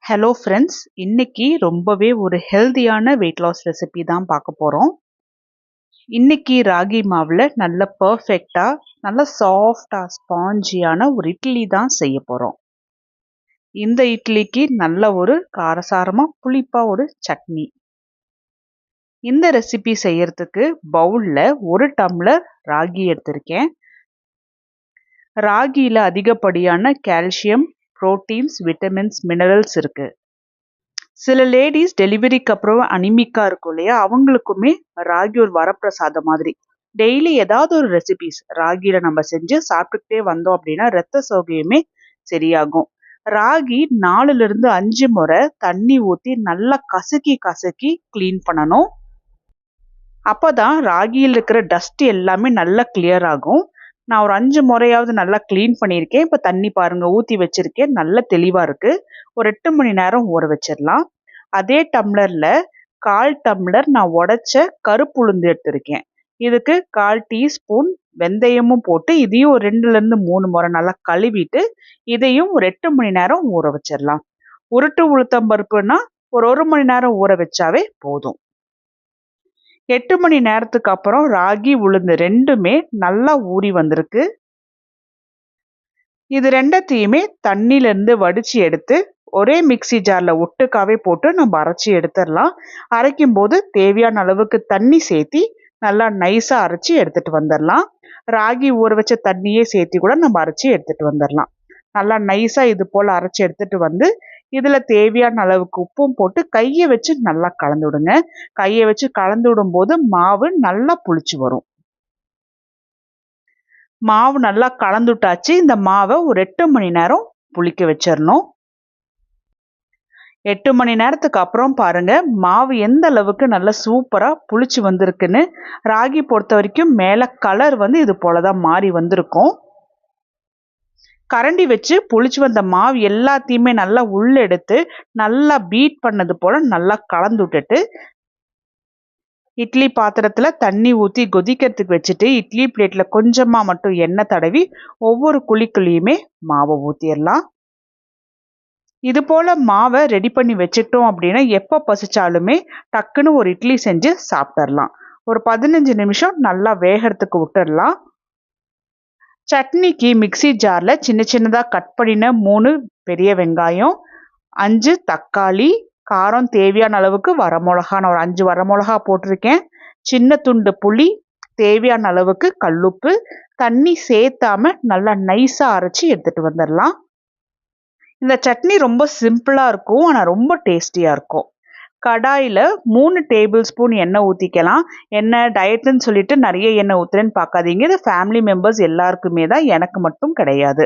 Hello friends, இன்னைக்கு ரொம்பவே ஒரு ஹெல்தியான வெயிட் லாஸ் ரெசிபி தான் பார்க்க போகிறோம். இன்னைக்கு ராகி மாவில் நல்ல பர்ஃபெக்டாக நல்ல சாஃப்டாக ஸ்பாஞ்சியான ஒரு இட்லி தான் செய்ய போகிறோம். இந்த இட்லிக்கு நல்ல ஒரு காரசாரமாக புளிப்பாக ஒரு சட்னி. இந்த ரெசிபி செய்யறதுக்கு பவுலில் 1 டம்ளர் ராகி எடுத்திருக்கேன். ராகியில் அதிகப்படியான கால்சியம், புரோட்டீன்ஸ், விட்டமின்ஸ், மினரல்ஸ் இருக்கு. சில லேடிஸ் டெலிவரிக்கு அப்புறம் அனிமிக்கா இருக்கும் இல்லையா, அவங்களுக்குமே ராகி ஒரு வரப்பிரசாதம் மாதிரி. டெய்லி ஏதாவது ஒரு ரெசிபிஸ் ராகியில நம்ம செஞ்சு சாப்பிட்டுக்கிட்டே வந்தோம் அப்படின்னா ரத்த சோகையுமே சரியாகும். ராகி 4ல இருந்து 5 முறை தண்ணி ஊற்றி நல்லா கசக்கி கசக்கி கிளீன் பண்ணணும். அப்பதான் ராகியில் இருக்கிற டஸ்ட் எல்லாமே நல்லா கிளியர் ஆகும். நான் ஒரு 5 முறையாவது நல்லா கிளீன் பண்ணியிருக்கேன். இப்போ தண்ணி பாருங்க ஊற்றி வச்சிருக்கேன், நல்ல தெளிவாக இருக்கு. ஒரு 8 மணி நேரம் ஊற வச்சிடலாம். அதே டம்ளர்ல 1/4 டம்ளர் நான் உடைச்ச கருப்புளுந்து எடுத்திருக்கேன். இதுக்கு 1/4 டீஸ்பூன் வெந்தயமும் போட்டு இதையும் ஒரு 2ல இருந்து 3 முறை நல்லா கழுவிட்டு இதையும் ஒரு 8 மணி நேரம் ஊற வச்சிடலாம். உருட்டு உளுத்தம் பருப்புனா ஒரு 1 மணி நேரம் ஊற வச்சாவே போதும். 8 மணி நேரத்துக்கு அப்புறம் ராகி உளுந்து ரெண்டுமே நல்லா ஊறி வந்திருக்கு. இது ரெண்டத்தையுமே தண்ணியில இருந்து வடிச்சு எடுத்து ஒரே மிக்ஸி ஜார்ல ஒட்டுக்காவே போட்டு நம்ம அரைச்சி எடுத்துடலாம். அரைக்கும் போது தேவையான அளவுக்கு தண்ணி சேர்த்தி நல்லா நைஸா அரைச்சி எடுத்துட்டு வந்துடலாம். ராகி ஊற வச்ச தண்ணியே சேர்த்தி கூட நம்ம அரைச்சி எடுத்துட்டு வந்துடலாம். நல்லா நைஸா இது போல அரைச்சி எடுத்துட்டு வந்து இதுல தேவையான அளவுக்கு உப்பும் போட்டு கையை வச்சு நல்லா கலந்து விடுங்க. கையை வச்சு கலந்து விடும் போது மாவு நல்லா புளிச்சு வரும். மாவு நல்லா கலந்துட்டாச்சு. இந்த மாவை ஒரு 8 மணி நேரம் புளிக்க வச்சிடணும். 8 மணி நேரத்துக்கு அப்புறம் பாருங்க மாவு எந்த அளவுக்கு நல்லா சூப்பரா புளிச்சு வந்திருக்குன்னு. ராகி பொறுத்த வரைக்கும் மேல கலர் இது போலதான் மாறி வந்திருக்கும். கரண்டி வச்சு புளிச்சு வந்த மாவு எல்லாத்தையுமே நல்லா உள்ள எடுத்து நல்லா பீட் பண்ணது போல நல்லா கலந்து விட்டுட்டு இட்லி பாத்திரத்துல தண்ணி ஊற்றி கொதிக்கிறதுக்கு வச்சுட்டு இட்லி பிளேட்ல கொஞ்சமா மட்டும் எண்ணெய் தடவி ஒவ்வொரு குழிக்குழியுமே மாவை ஊற்றிடலாம். இது போல மாவை ரெடி பண்ணி வச்சுட்டோம் அப்படின்னா எப்போ பசிச்சாலுமே டக்குன்னு ஒரு இட்லி செஞ்சு சாப்பிட்றலாம். ஒரு 15 நிமிஷம் நல்லா வேகிறதுக்கு விட்டுடலாம். சட்னிக்கு மிக்ஸி ஜார்ல சின்ன சின்னதா கட் பண்ணின 3 பெரிய வெங்காயம், 5 தக்காளி, காரம் தேவையான அளவுக்கு வரமிளகா, நான் ஒரு 5 வரமிளகா போட்டிருக்கேன். சின்ன துண்டு புளி, தேவையான அளவுக்கு கல்லுப்பு, தண்ணி சேர்த்தாம நல்லா நைஸா அரைச்சி எடுத்துட்டு வந்துடலாம். இந்த சட்னி ரொம்ப சிம்பிளா இருக்கும், ஆனா ரொம்ப டேஸ்டியா இருக்கும். கடாயில 3 டேபிள் ஸ்பூன் எண்ணெய் ஊற்றிக்கலாம். எண்ணெய் டயட்டுன்னு சொல்லிட்டு நிறைய எண்ணெய் ஊற்றுறேன்னு பார்க்காதீங்க. இது ஃபேமிலி மெம்பர்ஸ் எல்லாருக்குமே தான், எனக்கு மட்டும் கிடையாது.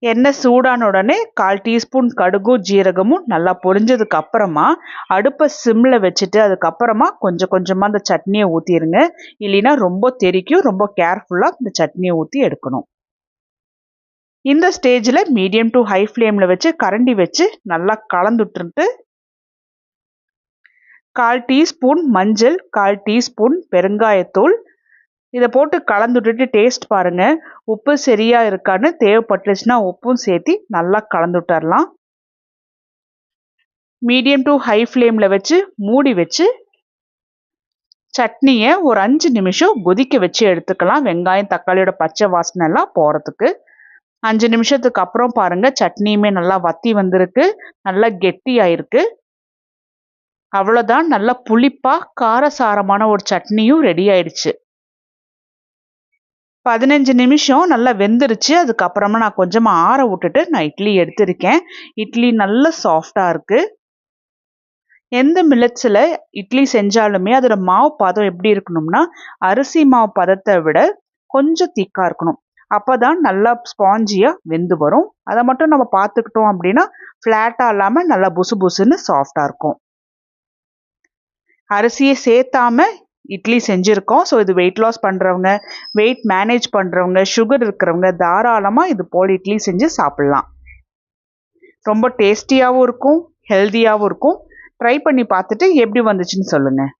எண்ணெய் சூடான உடனே 1/4 டீஸ்பூன் கடுகும் ஜீரகமும் நல்லா பொரிஞ்சதுக்கு அப்புறமா அடுப்பை சிம்ல வச்சுட்டு அதுக்கப்புறமா கொஞ்சம் கொஞ்சமா இந்த சட்னியை ஊற்றிடுங்க. இல்லைன்னா ரொம்ப தெறிக்கும். ரொம்ப கேர்ஃபுல்லாக இந்த சட்னியை ஊற்றி எடுக்கணும். இந்த ஸ்டேஜில் மீடியம் டு ஹை ஃப்ளேமில் வச்சு கரண்டி வச்சு நல்லா கலந்துட்டுட்டு 1/4 டீஸ்பூன் மஞ்சள், 1/4 டீஸ்பூன் பெருங்காயத்தூள் இதை போட்டு கலந்துட்டு டேஸ்ட் பாருங்க. உப்பு சரியா இருக்கான்னு தேவைப்பட்டுச்சுன்னா உப்பும் சேர்த்து நல்லா கலந்துட்டரலாம். மீடியம் டு ஹை ஃப்ளேமில் வச்சு மூடி வச்சு சட்னியை ஒரு 5 நிமிஷம் கொதிக்க வச்சு எடுத்துக்கலாம். வெங்காயம் தக்காளியோட பச்சை வாசனை எல்லாம் போகிறதுக்கு 5 நிமிஷத்துக்கு அப்புறம் பாருங்க சட்னியுமே நல்லா வத்தி வந்திருக்கு, நல்லா கெட்டியாயிருக்கு. அவ்வளோதான், நல்லா புளிப்பா காரசாரமான ஒரு சட்னியும் ரெடி ஆயிடுச்சு. 15 நிமிஷம் நல்லா வெந்துருச்சு. அதுக்கப்புறமா நான் கொஞ்சமாக ஆற விட்டுட்டு நான் இட்லி எடுத்திருக்கேன். இட்லி நல்ல சாஃப்டாக இருக்கு. எந்த மில்லட்ஸில் இட்லி செஞ்சாலுமே அதோட மாவு பதம் எப்படி இருக்கணும்னா அரிசி மாவு பதத்தை விட கொஞ்சம் திக்காக இருக்கணும். அப்போ தான் நல்லா ஸ்பாஞ்சியாக வெந்து வரும். அதை மட்டும் நம்ம பார்த்துக்கிட்டோம் அப்படின்னா ஃப்ளாட்டாக இல்லாமல் நல்லா புசு புசுன்னு சாஃப்டாக இருக்கும். அரிசியை சேர்த்தாம இட்லி செஞ்சுருக்கோம். ஸோ இது வெயிட் லாஸ் பண்ணுறவங்க, வெயிட் மேனேஜ் பண்ணுறவங்க, சுகர் இருக்கிறவங்க தாராளமாக இது போல் இட்லி செஞ்சு சாப்பிட்லாம். ரொம்ப டேஸ்டியாகவும் இருக்கும், ஹெல்த்தியாகவும் இருக்கும். ட்ரை பண்ணி பார்த்துட்டு எப்படி வந்துச்சுன்னு சொல்லுங்கள்.